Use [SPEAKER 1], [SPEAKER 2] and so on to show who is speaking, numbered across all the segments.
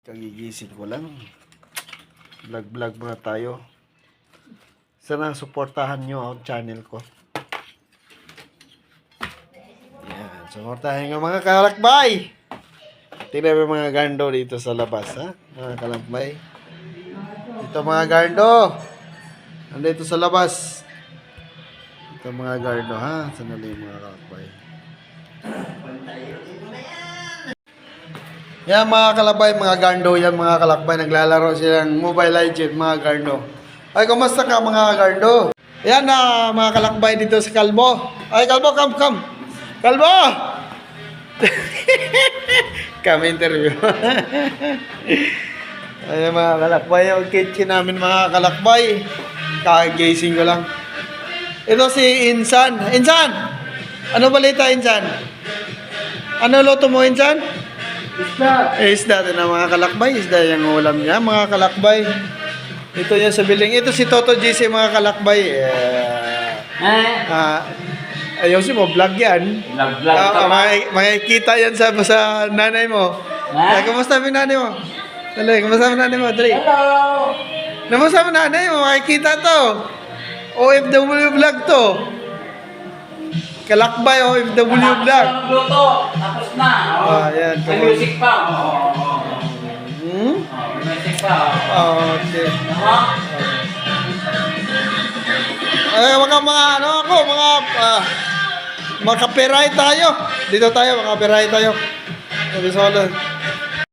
[SPEAKER 1] Kagigising ko lang. Vlog muna tayo. Sana suportahan nyo ang channel ko. Yan. Suportahan nyo mga kalakbay. Tingnan mo mga gardo dito sa labas, ha? Mga kalakbay. Dito mga gardo. Nandito sa labas. Dito mga gardo, ha? Sanali mga kalakbay. Yan mga kalakbay, mga gardo, yan mga kalakbay, naglalaro silang Mobile Legends mga gardo. Ay, kumusta ka mga gardo? Yan na mga kalakbay dito sa Kalbo. Ay, Kalbo, come. Kalbo! Come interview. Ay, mga kalakbay, yung kitchen namin mga kalakbay. Kakagising ko lang. Ito si Insan. Insan! Ano balita, Insan? Ano luto mo, Insan? Isda din ang mga kalakbay. Isda yung ulam niya, mga kalakbay. Ito yan sa biling. Ito si Toto GC, mga kalakbay. Ayusin mo, vlog yan. Vlog makikita yan sa nanay mo. Kumusta ang nanay mo? Dali, kumusta ang nanay mo? Dali.
[SPEAKER 2] Hello!
[SPEAKER 1] Kumusta ang nanay mo? Makikita to. OFW vlog to. Kalakbay OFW vlog.
[SPEAKER 2] Nagluto, tapos na.
[SPEAKER 1] Yan.
[SPEAKER 2] May music pa. May music pa.
[SPEAKER 1] Okay. Mga copyright tayo. Dito tayo, mga copyright tayo. Solo.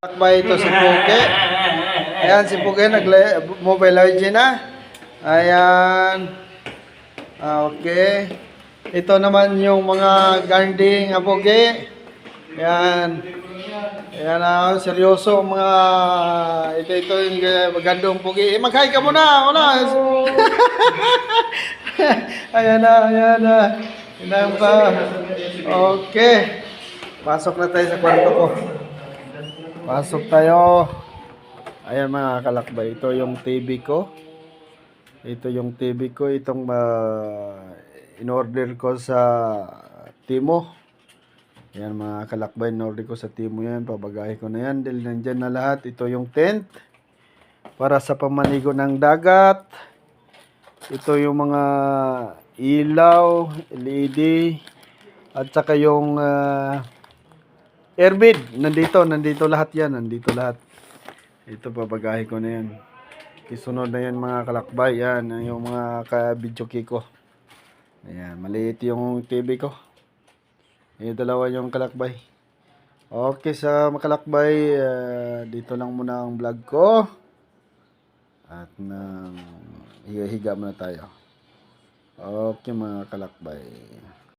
[SPEAKER 1] Takbay ito si Puke. Ayan, si Puke nag-Mobile Legends na. Ayan. Okay. Ito naman yung mga ganding Puke. Ayan. Ayan seryoso mga ito yung magandong Puke. Mag-hi ka muna. Ayan na. Ayan pa. Okay. Pasok na tayo sa kwarto ko. Pasok tayo. Ayan mga kalakbay. Ito yung TV ko. Itong in-order ko sa Timo. Ayan mga kalakbay. In-order ko sa Timo yan. Pabagahe ko na yan. Dahil nandyan na lahat. Ito yung tent. Para sa pamanigo ng dagat. Ito yung mga ilaw, LED, at saka yung airbed. Nandito lahat yan. Nandito lahat. Ito papagahe ko na yan. Isunod na yan mga kalakbay. Yan yung mga ka-video ko. Ayan, maliit yung TV ko. Yung dalawa yung kalakbay. Okay sa mga kalakbay, dito lang muna ang vlog ko. At higa muna tayo. Okay mga kalakbay.